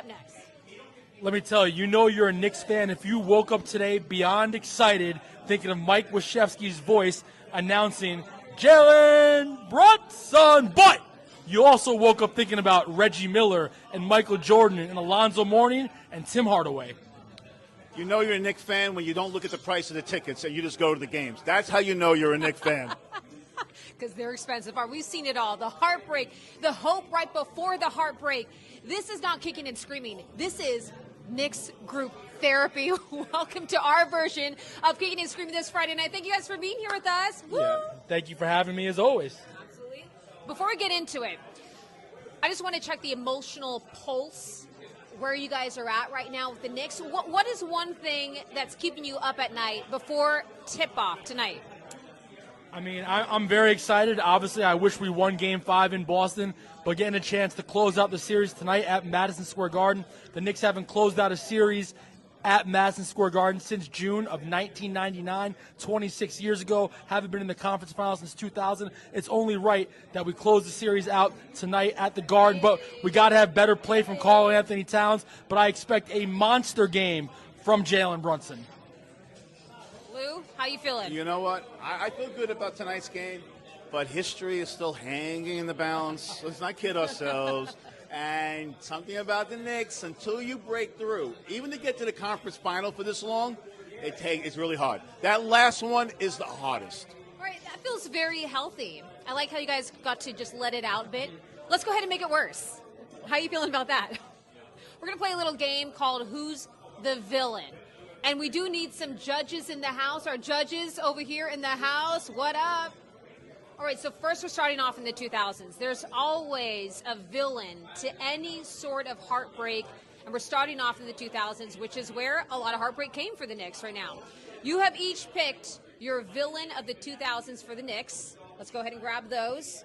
up next. Let me tell you, you know you're a Knicks fan if you woke up today beyond excited thinking of Mike Wachowski's voice announcing Jalen Brunson. But you also woke up thinking about Reggie Miller and Michael Jordan and Alonzo Mourning and Tim Hardaway. You know you're a Knicks fan when you don't look at the price of the tickets and you just go to the games. That's how you know you're a Knicks fan. Because they're expensive. We've seen it all. The heartbreak, the hope right before the heartbreak. This is not kicking and screaming. This is Knicks group therapy. Welcome to our version of Kicking and Screaming this Friday night. Thank you guys for being here with us. Woo! Yeah, thank you for having me as always. Absolutely. Before we get into it, I just want to check the emotional pulse where you guys are at right now with the Knicks. What is one thing that's keeping you up at night before tip-off tonight? I mean, I'm very excited. Obviously, I wish we won Game 5 in Boston, but getting a chance to close out the series tonight at Madison Square Garden. The Knicks haven't closed out a series at Madison Square Garden since June of 1999, 26 years ago. Haven't been in the conference finals since 2000. It's only right that we close the series out tonight at the Garden, but we got to have better play from Karl Anthony Towns, but I expect a monster game from Jalen Brunson. Lou, how you feeling? You know what? I feel good about tonight's game, but history is still hanging in the balance. Let's not kid ourselves. And something about the Knicks, until you break through, even to get to the conference final for this long, it's really hard. That last one is the hardest. All right, that feels very healthy. I like how you guys got to just let it out a bit. Let's go ahead and make it worse. How you feeling about that? We're going to play a little game called Who's the Villain? And we do need some judges in the house. Our judges over here in the house, what up? All right, so first we're starting off in the 2000s. There's always a villain to any sort of heartbreak, and we're starting off in the 2000s, which is where a lot of heartbreak came for the Knicks right now. You have each picked your villain of the 2000s for the Knicks. Let's go ahead and grab those.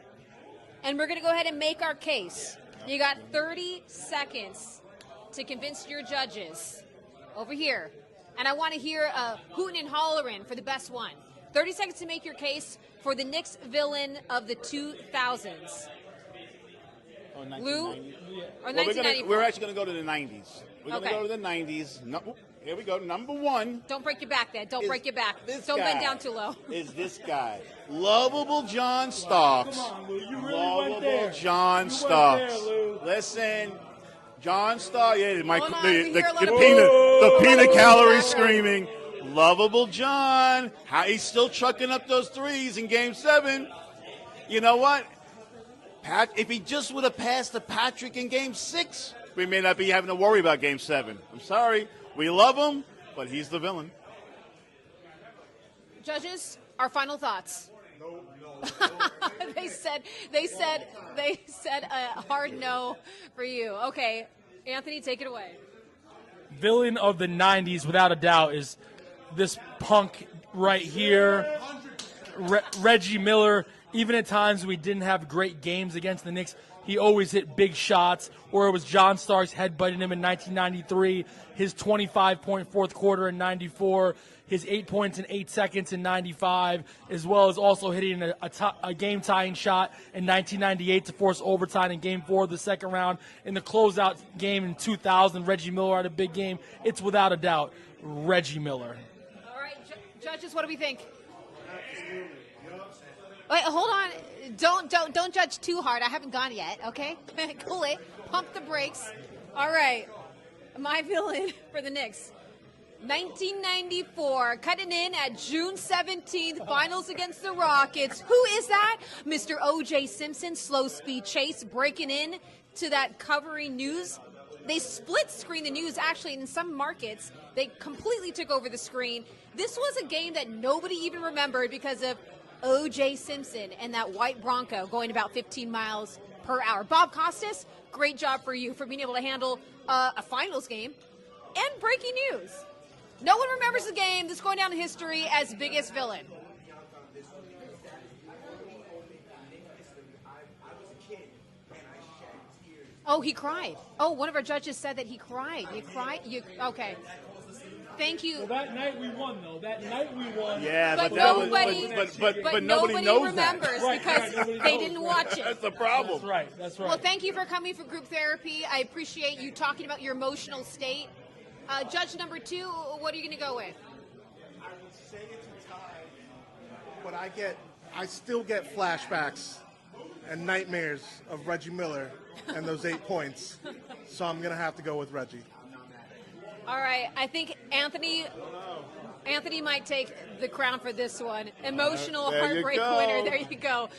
And we're going to go ahead and make our case. You got 30 seconds to convince your judges over here. And I want to hear hooting and hollering for the best one. 30 seconds to make your case for the Knicks villain of the 2000s. Oh, Lou? Or well, 1994? we're actually going to go to the 90s. We're going to Okay. go to the 90s. Here we go. Number one. Don't break your back, Dad. Don't break your back. This Don't guy bend down too low. Is this guy. Lovable John Starks. Come on, Lou. You really Lovable went there. John You went Starks. there, Lou. Listen, John Starks. Yeah, Hold on, we hear a lot of- the peanut calories background. screaming. Lovable John. How he's still chucking up those threes in Game 7. You know what? If he just would have passed to Patrick in Game 6, we may not be having to worry about Game 7. I'm sorry. We love him, but he's the villain. Judges, our final thoughts. No. they said a hard no for you. Okay, Anthony, take it away. Villain of the 90s, without a doubt, is this punk right here, Reggie Miller. Even at times we didn't have great games against the Knicks, he always hit big shots, or it was John Starks headbutting him in 1993, his 25-point fourth quarter in 94, his 8 points in 8 seconds in 95, as well as also hitting a game-tying shot in 1998 to force overtime in Game 4 of the second round. In the closeout game in 2000, Reggie Miller had a big game. It's without a doubt Reggie Miller. All right, judges, what do we think? Wait, hold on. Don't judge too hard. I haven't gone yet, okay? Cool it. Pump the brakes. All right. My villain for the Knicks. 1994, cutting in at June 17th, finals against the Rockets. Who is that? Mr. O.J. Simpson, slow speed chase, breaking in to that covering news. They split screen the news. Actually, in some markets, they completely took over the screen. This was a game that nobody even remembered because of O.J. Simpson and that white Bronco going about 15 miles per hour. Bob Costas, great job for you for being able to handle a finals game and breaking news. No one remembers the game that's going down in history as biggest villain. Oh, he cried. Oh, one of our judges said that he cried. You cried? Okay. thank you. Well, that night we won, though. That night we won. Yeah, But that was- nobody, but nobody knows remembers that. because nobody they knows. didn't watch it. That's the problem. That's right. Well, thank you for coming for group therapy. I appreciate you talking about your emotional state. Judge number 2, what are you going to go with? I would say it's a tie, but I still get flashbacks and nightmares of Reggie Miller and those 8 points. So I'm going to have to go with Reggie. All right, I think Anthony might take the crown for this one. Emotional There you heartbreak go. winner. There you go.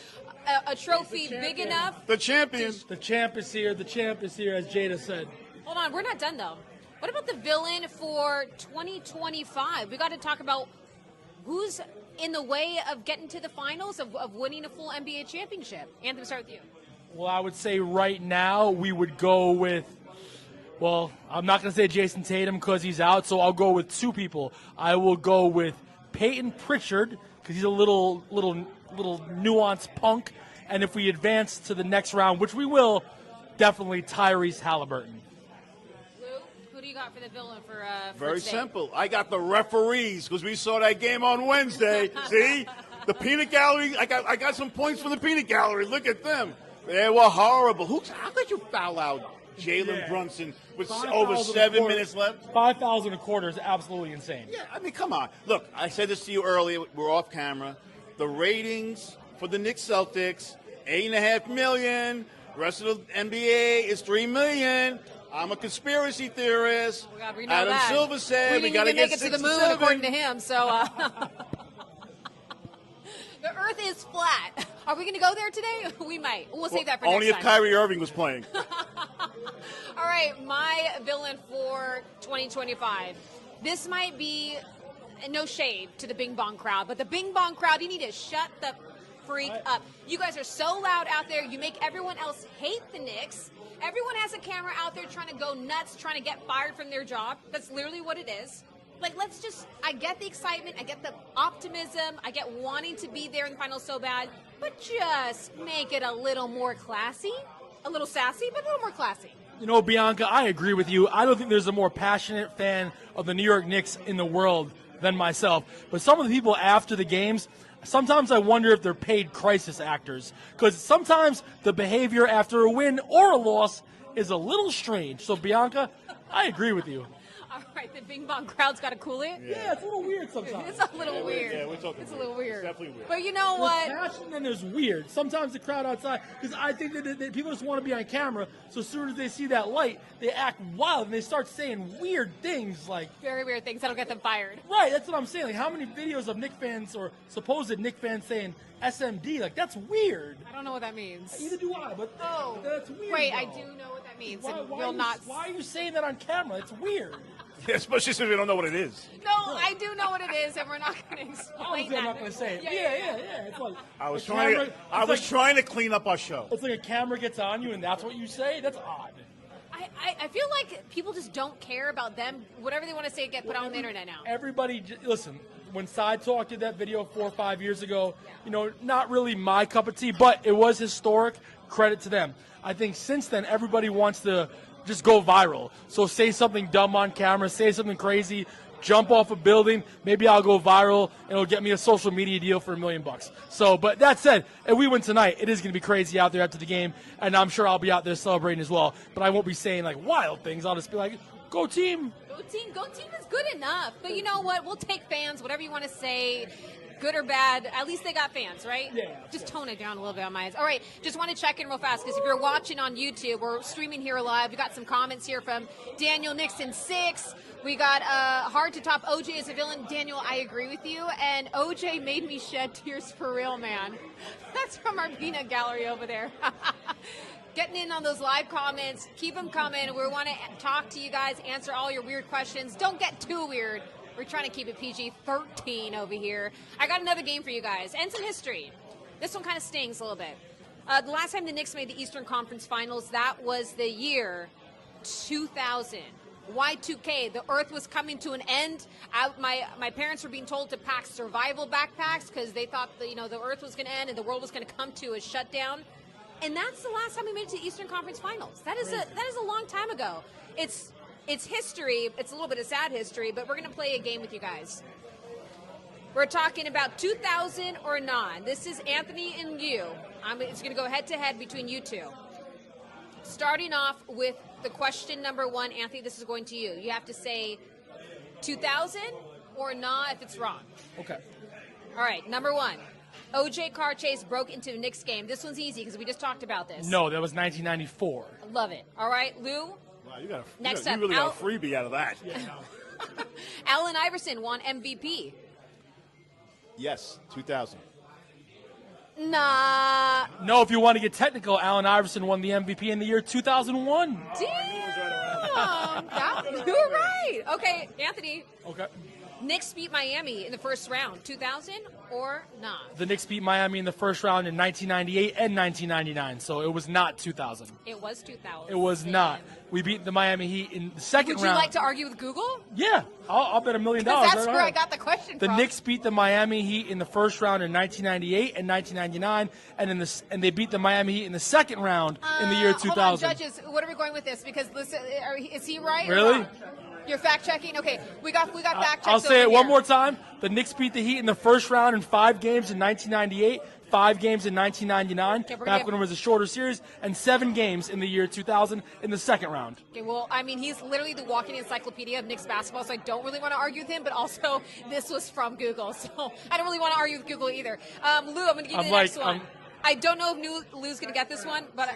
A trophy big enough. The champion. The champ is here. The champ is here, as Jada said. Hold on, we're not done though. What about the villain for 2025? We got to talk about who's in the way of getting to the finals, of winning a full NBA championship. Anthony, start with you. Well, I would say right now we would go with, well, I'm not going to say Jason Tatum because he's out, so I'll go with 2 people. I will go with Peyton Pritchard because he's a little nuanced punk. And if we advance to the next round, which we will, definitely Tyrese Halliburton. Lou, who do you got for the villain for Very today? simple. I got the referees because we saw that game on Wednesday. See? The peanut gallery, I got some points for the peanut gallery. Look at them. They were horrible. How could you foul out Jalen Brunson with over 7 minutes left? 5,000 a quarter is absolutely insane. Yeah, I mean, come on. Look, I said this to you earlier. We're off camera. The ratings for the Knicks-Celtics, 8.5 million. The rest of the NBA is 3 million. I'm a conspiracy theorist. Oh, God, we know Adam that. Silver said we got to didn't get even make it to 6 the and moon, 7. according to him. So the Earth is flat. Are we going to go there today? We might. We'll save that for Only next if time. Kyrie Irving was playing. All right, my villain for 2025. This might be no shade to the Bing Bong crowd, but the Bing Bong crowd, you need to shut the freak up. You guys are so loud out there. You make everyone else hate the Knicks. Everyone has a camera out there trying to go nuts, trying to get fired from their job. That's literally what it is. Like, I get the excitement, I get the optimism, I get wanting to be there in the finals so bad, but just make it a little more classy, a little sassy, but a little more classy. You know, Bianca, I agree with you. I don't think there's a more passionate fan of the New York Knicks in the world than myself. But some of the people after the games, sometimes I wonder if they're paid crisis actors. Because sometimes the behavior after a win or a loss is a little strange. So, Bianca, I agree with you. All right, the Bing Bong crowd's got to cool it. Yeah, it's a little weird sometimes. It's a little weird. Yeah, we're talking it's a weird. little weird. It's definitely weird. But you know There's what? passion and there's weird. Sometimes the crowd outside, because I think that people just want to be on camera, so as soon as they see that light, they act wild and they start saying weird things like, Very weird things that'll get them fired. right, that's what I'm saying. Like, how many videos of Knicks fans or supposed Knicks fans saying SMD? Like, that's weird. I don't know what that means. Neither do I, but Oh, that's weird. wait, I though. do know what that means. Why, And why, we'll are you, not. why are you saying that on camera? It's weird. Especially since we don't know what it is. No, I do know what it is, and we're not going to explain Obviously, that. I'm not going to say it. Yeah. It's like I was a trying. camera- I it's was like- trying to clean up our show. It's like a camera gets on you, and that's what you say. That's odd. I feel like people just don't care about them. Whatever they want to say get put on the internet now. Everybody, listen. When Side Talk did that video 4 or 5 years ago, you know, not really my cup of tea, but it was historic. Credit to them. I think since then, everybody wants to just go viral. So say something dumb on camera, say something crazy, jump off a building. Maybe I'll go viral, and it'll get me a social media deal for $1 million. So, but that said, if we win tonight, it is going to be crazy out there after the game, and I'm sure I'll be out there celebrating as well. But I won't be saying like wild things. I'll just be like, "Go team!" Go team is good enough. But you know what? We'll take fans, whatever you want to say, good or bad. At least they got fans, right? Yeah. Just tone it down a little bit on my eyes. All right, just want to check in real fast because if you're watching on YouTube, we're streaming here live. We got some comments here from Daniel Nixon 6. We got hard to top OJ as a villain. Daniel, I agree with you. And OJ made me shed tears for real, man. That's from our peanut gallery over there. Getting in on those live comments. Keep them coming. We want to talk to you guys, answer all your weird questions. Don't get too weird. We're trying to keep it PG-13 over here. I got another game for you guys and some history. This one kind of stings a little bit. The last time the Knicks made the Eastern Conference Finals, that was the year 2000. Y2K, the Earth was coming to an end. My parents were being told to pack survival backpacks because they thought the Earth was going to end and the world was going to come to a shutdown. And that's the last time we made it to the Eastern Conference Finals. That is a long time ago. It's It's history. It's a little bit of sad history, but we're going to play a game with you guys. We're talking about 2000 or not. This is Anthony and you. It's going to go head-to-head between you two. Starting off with the question number one, Anthony, this is going to you. You have to say 2000 or not if it's wrong. Okay. All right, number one. O.J. car chase broke into the Knicks game. This one's easy because we just talked about this. No, that was 1994. I love it. All right, Lou. Wow, Next you up, really got a freebie out of that. Allen Iverson won MVP. Yes, 2000. Nah. No, if you want to get technical, Allen Iverson won the MVP in the year 2001. Damn. You were right. Okay, Anthony. Okay. Knicks beat Miami in the first round. 2000 or not? The Knicks beat Miami in the first round in 1998 and 1999, so it was not 2000. It was 2000. It was not. We beat the Miami Heat in the second round. Would you like to argue with Google? Yeah, I'll bet $1 million. Because that's right where now. I got the question The from. Knicks beat the Miami Heat in the first round in 1998 and 1999, and they beat the Miami Heat in the second round in the year 2000. Hold on, judges. What are we going with this? Because listen, is he right? or Really? wrong? You're fact checking. Okay, we got fact checks. I'll say it over one here. more time. The Knicks beat the Heat in the first round in 5 games in 1998, 5 games in 1999, Okay, back when it was a shorter series, and 7 games in the year 2000 in the second round. Okay, well, I mean, he's literally the walking encyclopedia of Knicks basketball, so I don't really want to argue with him, but also this was from Google, so I don't really want to argue with Google either. Lou, I'm going to give you the next one. I don't know if Lou's going to get this one, but...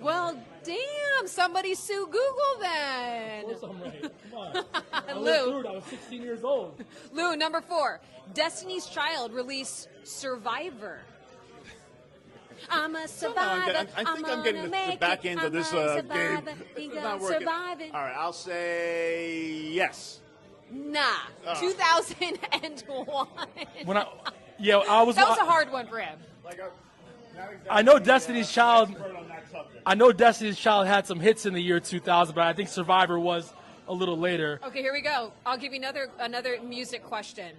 Well, damn, somebody sue Google then. Of course I'm right. Come on. I Lou. lived through it. I was 16 years old. Lou, number 4. Destiny's Child released Survivor. I'm a survivor. I think I'm getting the back end of this game. It's not working. Surviving. All right, I'll say yes. Nah, 2001. When I was. That was a hard one for him. I know Destiny's Child. I know Destiny's Child had some hits in the year 2000, but I think Survivor was a little later. Okay, here we go. I'll give you another music question.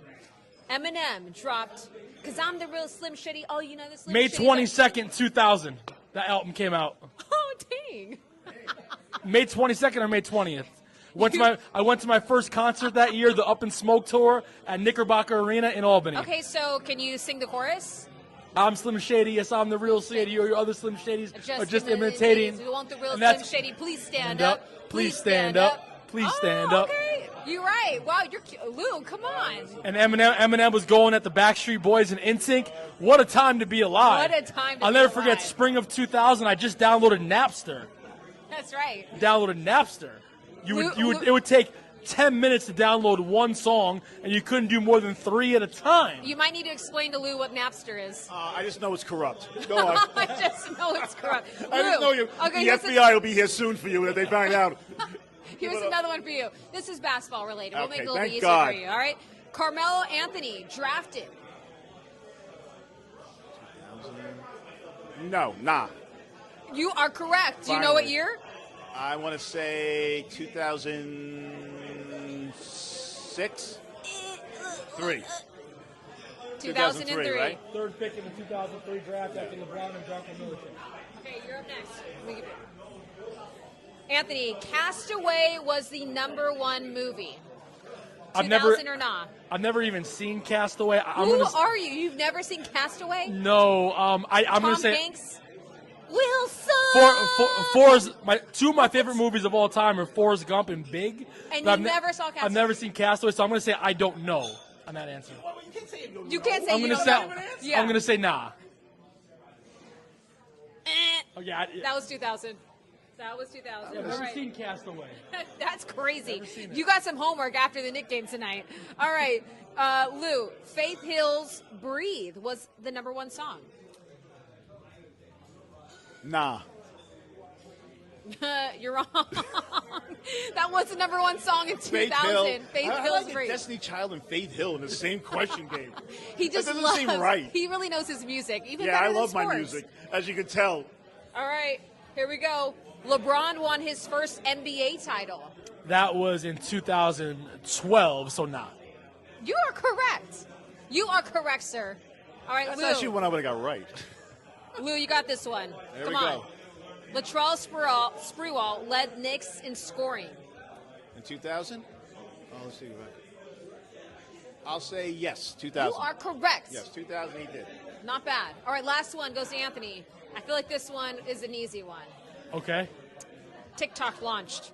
Eminem dropped "Cause I'm the Real Slim Shady." Oh, you know the Slim May Shady. 22nd, 2000. That album came out. Oh, dang. May 22nd or May 20th. I went to my first concert that year, the Up in Smoke tour at Knickerbocker Arena in Albany. Okay, so can you sing the chorus? I'm Slim Shady, yes, I'm the real Shady. Your other Slim Shadys are just imitating. We want the real And Slim that's- Shady. Please stand up. Please stand up. Please stand up. Okay, you're right. Wow, you're Lou. Come on. And Eminem was going at the Backstreet Boys and NSYNC. What a time to be alive. What a time to I'll be never forget alive. spring of 2000. I just downloaded Napster. That's right. It would take 10 minutes to download one song, and you couldn't do more than 3 at a time. You might need to explain to Lou what Napster is. I just know it's corrupt. Go on. I just know it's corrupt. I just know you. Okay, the FBI will be here soon for you if they find out. Here's another one for you. This is basketball related. We'll make it a little bit thank easier God. for you. All right. Carmelo Anthony drafted. No, nah. You are correct. Do you know what Finally. year? I want to say 2006? 3. 2003. Right? Third pick in the 2003 draft after LeBron and Jonathan Miller. Okay, you're up next. Anthony, Castaway was the #1 movie. 2000 or not? I've never even seen Castaway. Who are you? You've never seen Castaway? No, I'm Tom going to say Hanks? Wilson! two of my favorite movies of all time are Forrest Gump and Big. And but you never saw Castaway? I've never seen Castaway, so I'm going to say I don't know on that answer. You can't say I'm you going to don't say know. Yeah. I'm going to say nah. Eh. Okay, That was 2000. That was 2000. I've All never right. seen Castaway. That's crazy. Never seen it. You got some homework after the Knicks game tonight. All right. Lou, Faith Hill's Breathe was the #1 song. Nah. You're wrong. That was the #1 song in 2000. Faith I Hill's like Breathe. Destiny Child and Faith Hill in the same question game. He just that doesn't loves, seem right. He really knows his music. Even Yeah, better I than love my sports. music, as you can tell. All right. Here we go. LeBron won his first NBA title. That was in 2012, so nah. You are correct. You are correct, sir. All right, That's Lou. actually one I would have got right. Lou, you got this one. There Come we on. go. Latrell Sprewell led Knicks in scoring. In 2000? Oh, let's see. I'll say yes, 2000. You are correct. Yes, 2000 he did. Not bad. All right, last one goes to Anthony. I feel like this one is an easy one. Okay. TikTok launched.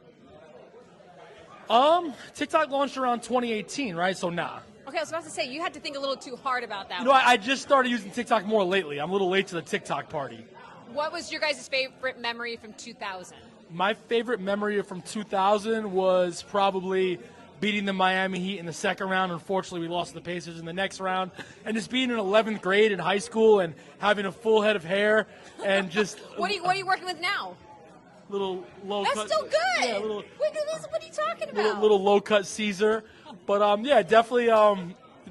TikTok launched around 2018, right? So nah. Okay, I was about to say, you had to think a little too hard about that You know, one. I just started using TikTok more lately. I'm a little late to the TikTok party. What was your guys' favorite memory from 2000? My favorite memory from 2000 was probably beating the Miami Heat in the second round. Unfortunately, we lost to the Pacers in the next round. And just being in 11th grade in high school and having a full head of hair and just What are you working with now? little low That's cut. still good. Yeah, little, what are you talking about? little low cut Caesar. But yeah, definitely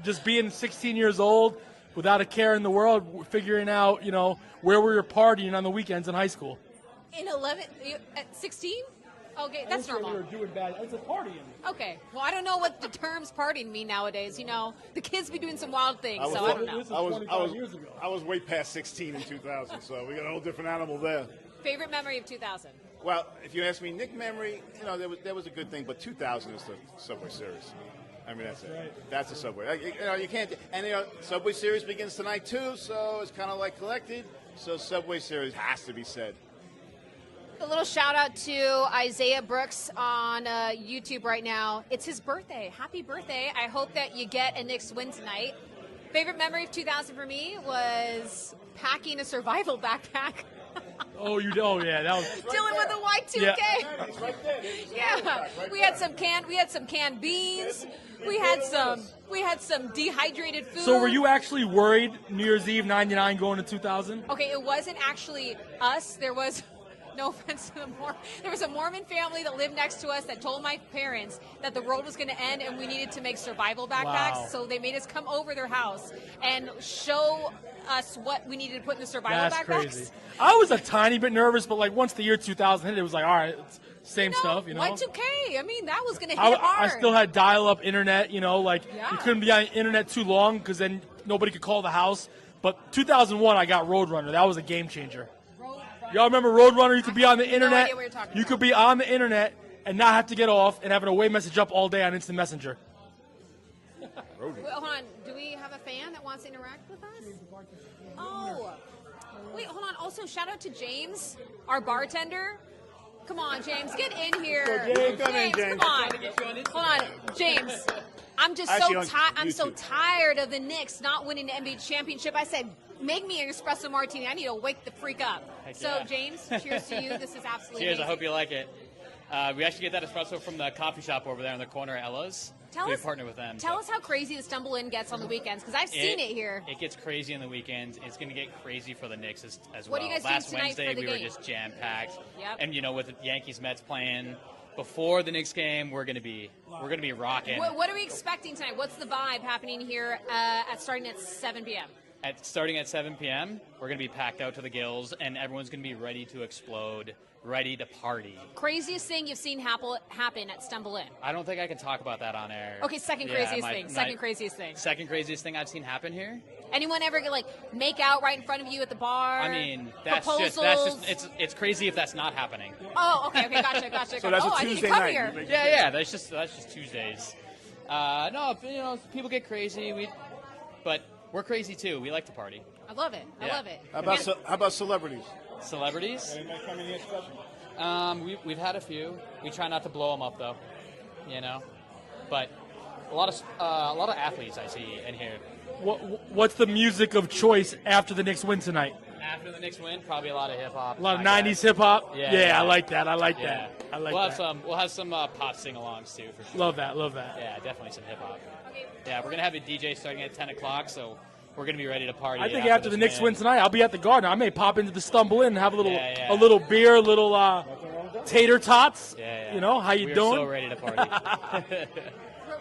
just being 16 years old without a care in the world, figuring out, where we were partying on the weekends in high school. In 11, at 16? Okay, that's normal. We were doing bad. It's a partying. Okay, well, I don't know what the terms partying mean nowadays. The kids be doing some wild things, so I don't know. This was 25 years ago. I was way past 16 in 2000, so we got a whole different animal there. Favorite memory of 2000? Well, if you ask me, Nick memory, there was a good thing, but 2000 is the Subway Series. I mean, that's it. Right. That's the Subway. You can't. And Subway Series begins tonight too, so it's kind of like collected. So Subway Series has to be said. A little shout out to Isaiah Brooks on YouTube right now. It's his birthday. Happy birthday. I hope that you get a Knicks win tonight. Favorite memory of 2000 for me was packing a survival backpack. Oh, yeah, that was. Dealing with the Y2K. Yeah. He's right there. Yeah, we had some canned beans. We had some dehydrated food. So were you actually worried New Year's Eve '99 going to 2000? Okay, it wasn't actually us. There was, no offense to the Mormon, there was a Mormon family that lived next to us that told my parents that the world was going to end and we needed to make survival backpacks. Wow. So they made us come over their house and show us what we needed to put in the survival That's backpacks. crazy. I was a tiny bit nervous, but like once the year 2000 hit, it was like, all right, it's same stuff, Y2K. I mean, that was going to hit I hard. still had dial-up internet, Yeah. you couldn't be on internet too long because then nobody could call the house. But 2001, I got Roadrunner. That was a game changer. Y'all remember Roadrunner? You could be on the internet. idea what you're talking You about. could be on the internet and not have to get off and have an away message up all day on Instant Messenger. Wait, hold on. Do we have a fan that wants to interact with us? Oh. Wait, hold on. Also, shout out to James, our bartender. Come on, James. Get in here. James, come in, James, James. come on. Hold on. James, I'm just Actually, on I'm so YouTube. tired of the Knicks not winning the NBA championship. I said, make me an espresso martini. I need to wake the freak up. Heck So, yeah. James, cheers to you. This is absolutely Cheers, I amazing. hope you like it. We actually get that espresso from the coffee shop over there in the corner at Ella's. We partner with them. Tell us how crazy the Stumble In gets on the weekends, because I've seen it here. It gets crazy on the weekends. It's going to get crazy for the Knicks as What well. are you guys doing Last tonight Wednesday, for the we were game? just jam-packed. Yep. And, with the Yankees-Mets playing before the Knicks game, we're going to be rocking. What are we expecting tonight? What's the vibe happening here starting at 7 p.m.? Starting at 7 p.m., we're going to be packed out to the gills, and everyone's going to be ready to explode, ready to party. Craziest thing you've seen happen at Stumble In? I don't think I can talk about that on air. Okay, second craziest thing. Second craziest thing. Second craziest thing I've seen happen here? Anyone ever make out right in front of you at the bar? I mean, Proposals? it's crazy if that's not happening. Oh, okay, gotcha. So that's a I need to Tuesday come night. here. Yeah, that's just Tuesdays. No, people get crazy. But we're crazy too. We like to party. I love it. I Yeah. love it. How about celebrities? Celebrities? Anybody coming here special? We've had a few. We try not to blow them up though. But a lot of athletes I see in here. What's the music of choice after the Knicks win tonight? After the Knicks win, probably a lot of hip hop. A lot of 90s hip hop? Yeah. I like that. I like Yeah. that. I like we'll that. We'll have some pop sing-alongs too for sure. Love that. Yeah, definitely some hip hop. Okay. Yeah, we're gonna have a DJ starting at 10 o'clock, so we're gonna be ready to party. I think after the Knicks win tonight, I'll be at the Garden. I may pop into the Stumble In and have a little Yeah. a little beer, a little tater tots. Yeah. How you We're doing? so ready to party.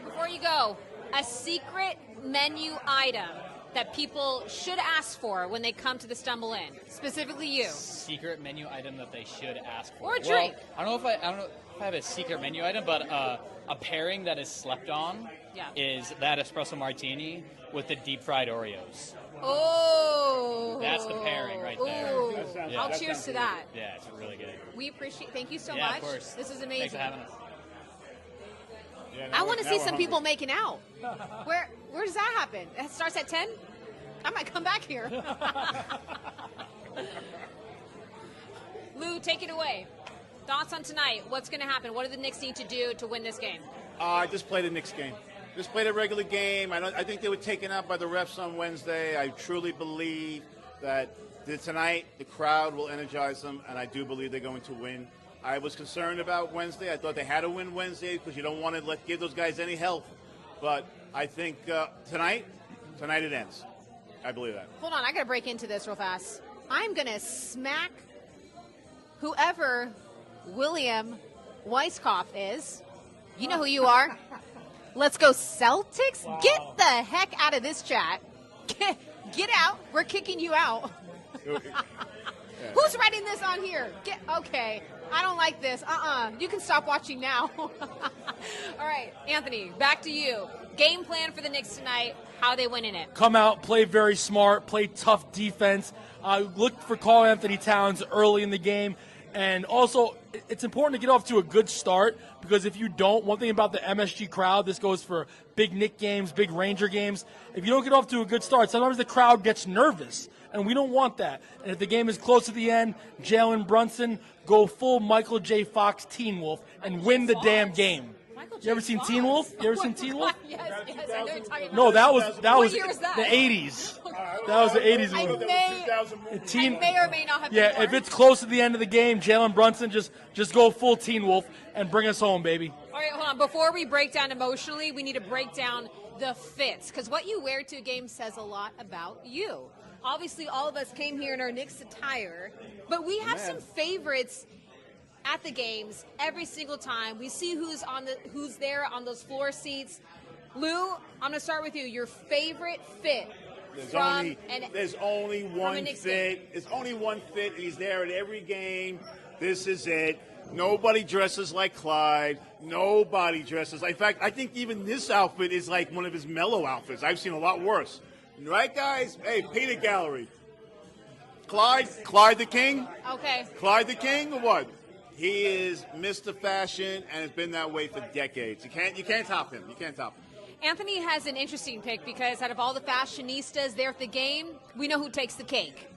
Before you go, a secret menu item that people should ask for when they come to the Stumble In, specifically you. Secret menu item that they should ask for. Or a drink. Well, I don't know if I have a secret menu item, but a pairing that is slept on Yeah. is that espresso martini with the deep fried Oreos. Oh. That's the pairing right there. Ooh. Yeah. I'll cheers to that. Yeah, it's really good. We appreciate. Thank you so Yeah, much. of course. This is amazing. Thanks for having us. Yeah, I now want to we're- see now we're some people hungry. making out. Where does that happen? It starts at 10? I might come back here. Lou, take it away. Thoughts on tonight? What's going to happen? What do the Knicks need to do to win this game? I just played a Knicks game. Just played a regular game. I think they were taken out by the refs on Wednesday. I truly believe that tonight the crowd will energize them, and I do believe they're going to win. I was concerned about Wednesday. I thought they had to win Wednesday because you don't want to give those guys any help. But I think tonight it ends. I believe that. Hold on, I got to break into this real fast. I'm going to smack whoever William Weisskopf is. You know who you are. Let's go Celtics. Wow. Get the heck out of this chat. Get out. We're kicking you out. Who's writing this on here? Okay. I don't like this. You can stop watching now. All right, Anthony, back to you. Game plan for the Knicks tonight. How are they winning it? Come out, play very smart, play tough defense. Look for Karl Anthony Towns early in the game. And also, it's important to get off to a good start because if you don't, one thing about the MSG crowd, this goes for big Knick games, big Ranger games. If you don't get off to a good start, sometimes the crowd gets nervous, and we don't want that. And if the game is close to the end, Jalen Brunson, go full Michael J. Fox Teen Wolf and win the damn game. Michael You ever J. seen Fox? Teen Wolf? You ever seen Teen Wolf? Yes, I know you're talking about. No, that was What year was that? the 80s. That was the 80s I movie. may, Teen, I may or may not have been yeah, born. if it's close to the end of the game, Jalen Brunson just go full Teen Wolf and bring us home, baby. All right, hold on. Before we break down emotionally, we need to break down the fits because what you wear to a game says a lot about you. Obviously, all of us came here in our Knicks attire, but we have some favorites at the games every single time. We see who's there on those floor seats. Lou, I'm going to start with you. Your favorite fit. There's only one Knicks fit. game. There's only one fit. He's there at every game. This is it. Nobody dresses like Clyde. Nobody dresses. In fact, I think even this outfit is like one of his mellow outfits. I've seen a lot worse. Right, guys? Hey, Peanut Gallery. Clyde the King? Okay. Clyde the King or what? He is Mr. Fashion and has been that way for decades. You can't top him. You can't top him. Anthony has an interesting pick because out of all the fashionistas there at the game, we know who takes the cake.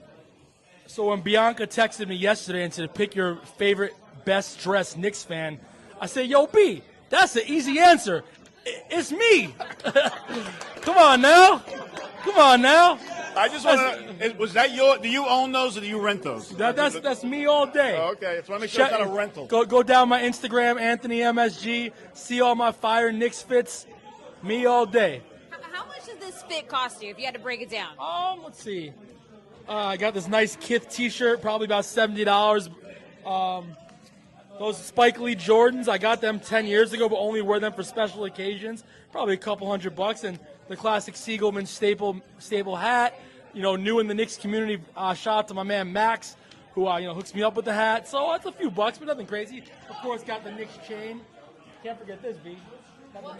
So when Bianca texted me yesterday and said, pick your favorite best dressed Knicks fan, I said, yo, B, that's an easy answer. It's me. Come on now. I just want to. Was that your? Do you own those or do you rent those? That's me all day. Oh, okay, so I want to make sure it's not a rental. Go down my Instagram, Anthony MSG. See all my fire Knicks fits. Me all day. How much does this fit cost you if you had to break it down? Let's see. I got this nice Kith T-shirt, probably about $70. Those Spike Lee Jordans, I got them 10 years ago, but only wear them for special occasions. Probably a couple $100. And the classic Siegelman staple hat. New in the Knicks community. Shout out to my man Max, who hooks me up with the hat. So it's a few bucks, but nothing crazy. Of course, got the Knicks chain. Can't forget this, B. Hold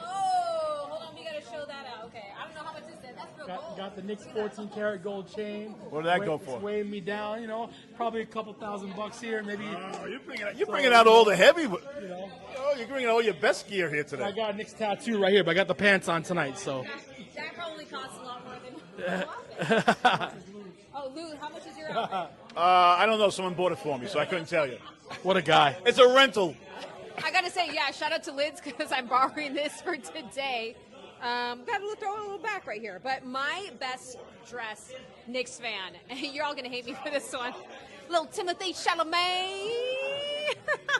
on, we gotta show that out. Okay, I don't know how much this is. That's real gold. Got the Knicks 14-karat gold chain. What did that go for? It's weighing me down. Probably a couple $1,000 here, maybe. You're bringing out all the heavy. You're bringing all your best gear here today. I got a Knicks tattoo right here, but I got the pants on tonight, so. That probably costs a lot more than. Oh, Lou, how much is your outfit? I don't know. Someone bought it for me, so I couldn't tell you. What a guy. It's a rental. I gotta say, shout out to Lids because I'm borrowing this for today. Gotta throw a little back right here. But my best dressed Knicks fan, you're all gonna hate me for this one. Little Timothy Chalamet.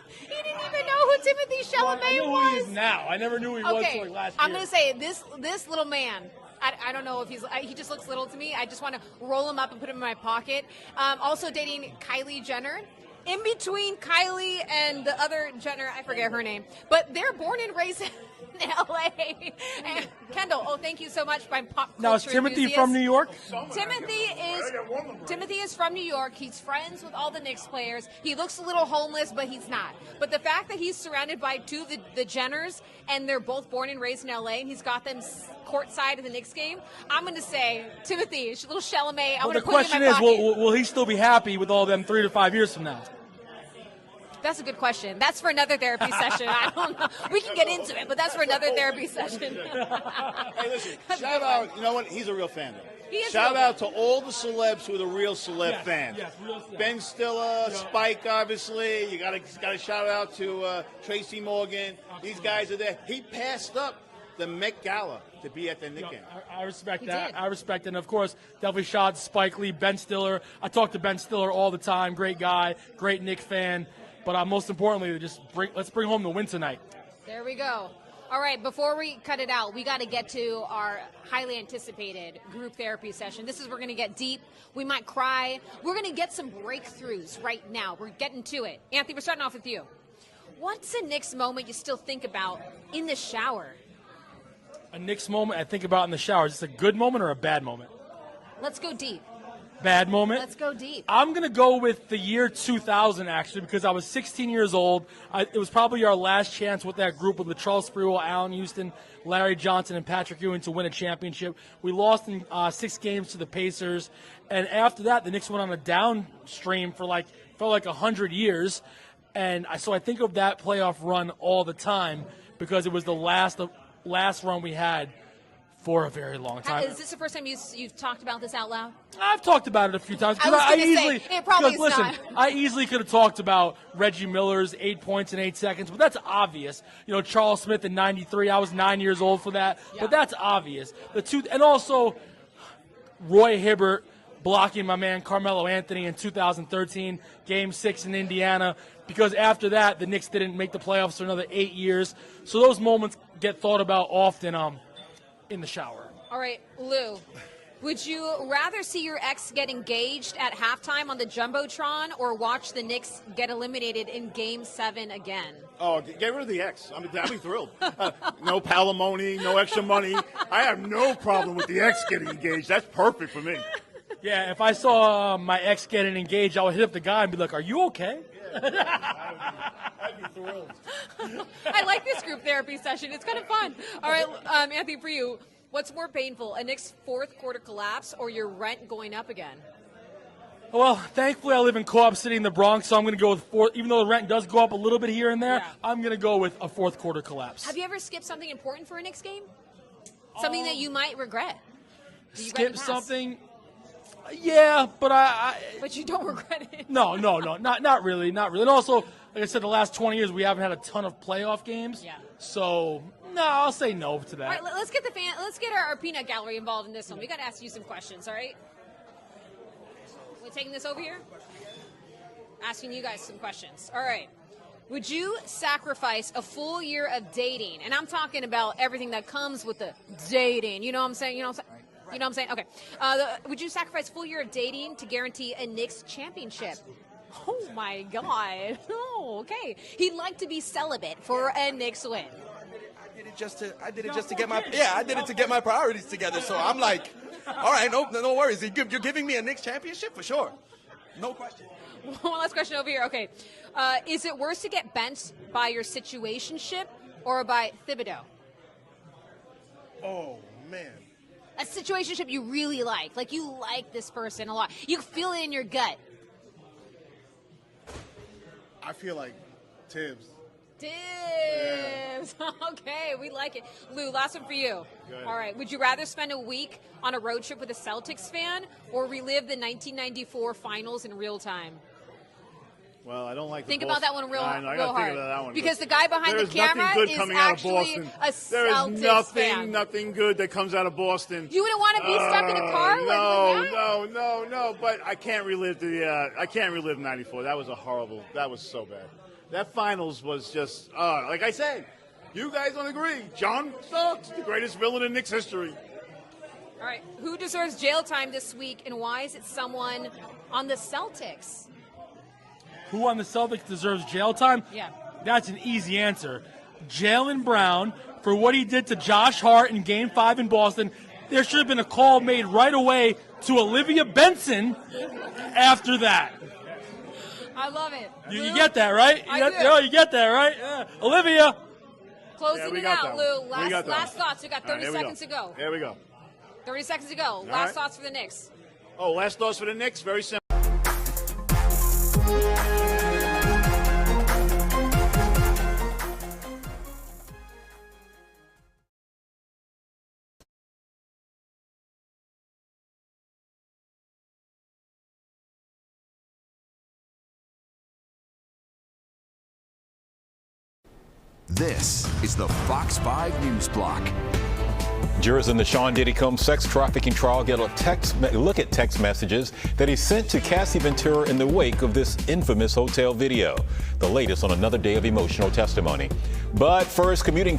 He didn't even know who Timothy Chalamet I know was. who he is now. I never knew who he was until last year. I'm gonna say this little man. I don't know if he just looks little to me. I just want to roll him up and put him in my pocket. Also dating Kylie Jenner. In between Kylie and the other Jenner, I forget her name, but they're born and raised in LA. And Kendall, thank you so much. My pop culture Now, is Timothy enthusiast. from New York? Timothy is from New York. He's friends with all the Knicks players. He looks a little homeless, but he's not. But the fact that he's surrounded by two of the Jenners, and they're both born and raised in LA, and he's got them courtside of the Knicks game, I'm going to say, Timothy, a little Chalamet. Well, the question is, will he still be happy with all them 3 to 5 years from now? That's a good question. That's for another therapy session. I don't know. We can get into it, but that's for another therapy session. Hey, listen, shout out. You know what? He's a real fan, though. He is Shout real out to all the celebs who are the real celeb fans. Yes, real celeb. Ben Stiller, Spike, obviously. You got to shout out to Tracy Morgan. These guys are there. He passed up the Met Gala to be at the Knicks game. I respect He that. did. I respect it. And, of course, definitely shout out to Spike Lee, Ben Stiller. I talk to Ben Stiller all the time. Great guy, great Knicks fan. But most importantly, let's bring home the win tonight. There we go. All right, before we cut it out, we got to get to our highly anticipated group therapy session. This is we're going to get deep. We might cry. We're going to get some breakthroughs right now. We're getting to it. Anthony, we're starting off with you. What's a Knicks moment you still think about in the shower? A Knicks moment I think about in the shower. Is this a good moment or a bad moment? Let's go deep. Bad moment? Let's go deep. I'm going to go with the year 2000, actually, because I was 16 years old. It was probably our last chance with that group with Latrell Sprewell, Allen Houston, Larry Johnson, and Patrick Ewing to win a championship. We lost in 6 games to the Pacers. And after that, the Knicks went on a downstream for felt like 100 years. And so I think of that playoff run all the time because it was the last run we had for a very long time. Is this the first time you've talked about this out loud? I've talked about it a few times. I was going to say, it probably is listen, not. I easily could have talked about Reggie Miller's 8 points in 8 seconds, but that's obvious. Charles Smith in '93. I was 9 years old for that, but that's obvious. And also Roy Hibbert blocking my man Carmelo Anthony in 2013, Game 6 in Indiana. Because after that, the Knicks didn't make the playoffs for another 8 years. So those moments get thought about often in the shower. All right, Lou, would you rather see your ex get engaged at halftime on the Jumbotron or watch the Knicks get eliminated in Game 7 again? Oh, get rid of the ex. I'd be thrilled. No palimony, no extra money. I have no problem with the ex getting engaged. That's perfect for me. Yeah, if I saw my ex getting engaged, I would hit up the guy and be like, "Are you okay?" I'd be thrilled. I like this group therapy session. It's kind of fun. All right, Anthony, for you, what's more painful, a Knicks fourth quarter collapse or your rent going up again? Well, thankfully I live in Co-op City in the Bronx, so I'm going to go with fourth. Even though the rent does go up a little bit here and there, I'm going to go with a fourth quarter collapse. Have you ever skipped something important for a Knicks game? Something that you might regret? Skip something? Yeah, but But you don't regret it. No, not really. And also, like I said, the last 20 years we haven't had a ton of playoff games. Yeah. So no, I'll say no to that. All right, let's get our peanut gallery involved in this one. We got to ask you some questions. All right. We taking this over here? Asking you guys some questions. All right. Would you sacrifice a full year of dating? And I'm talking about everything that comes with the dating. You know what I'm saying? You know what I'm saying? Okay. Would you sacrifice a full year of dating to guarantee a Knicks championship? Oh, my God. Oh, okay. He'd like to be celibate for a Knicks win. I did it just to get my priorities together. So I'm like, all right, no worries. You're giving me a Knicks championship for sure. No question. One last question over here. Okay. Is it worse to get bent by your situationship or by Thibodeau? Oh, man. A situationship you really like. Like, you like this person a lot. You feel it in your gut. I feel like Tibbs. Tibbs. Okay, we like it. Lou, last one for you. All right. Would you rather spend a week on a road trip with a Celtics fan or relive the 1994 finals in real time? Well, I don't like. Think about that one real I gotta hard. Think about that one. Because the guy behind the camera is actually a Celtics fan. Nothing good that comes out of Boston. You wouldn't want to be stuck in a car with that? No. But I can't relive I can't relive '94. That was that was so bad. That finals was just like I said. You guys don't agree. John Starks, the greatest villain in Knicks history. All right. Who deserves jail time this week, and why is it someone on the Celtics? Who on the Celtics deserves jail time? Yeah. That's an easy answer. Jaylen Brown for what he did to Josh Hart in Game 5 in Boston. There should have been a call made right away to Olivia Benson after that. I love it. You get that, right? You get that, right? Yeah. Olivia. Closing it out, Lou. Last thoughts. We got 30 Here we seconds to go. Here we go. 30 seconds to go. Last thoughts for the Knicks. Oh, last thoughts for the Knicks? Very simple. This is the Fox 5 News Block. Jurors in the Sean Diddy Combs sex trafficking trial get a look at text messages that he sent to Cassie Ventura in the wake of this infamous hotel video. The latest on another day of emotional testimony. But first, commuting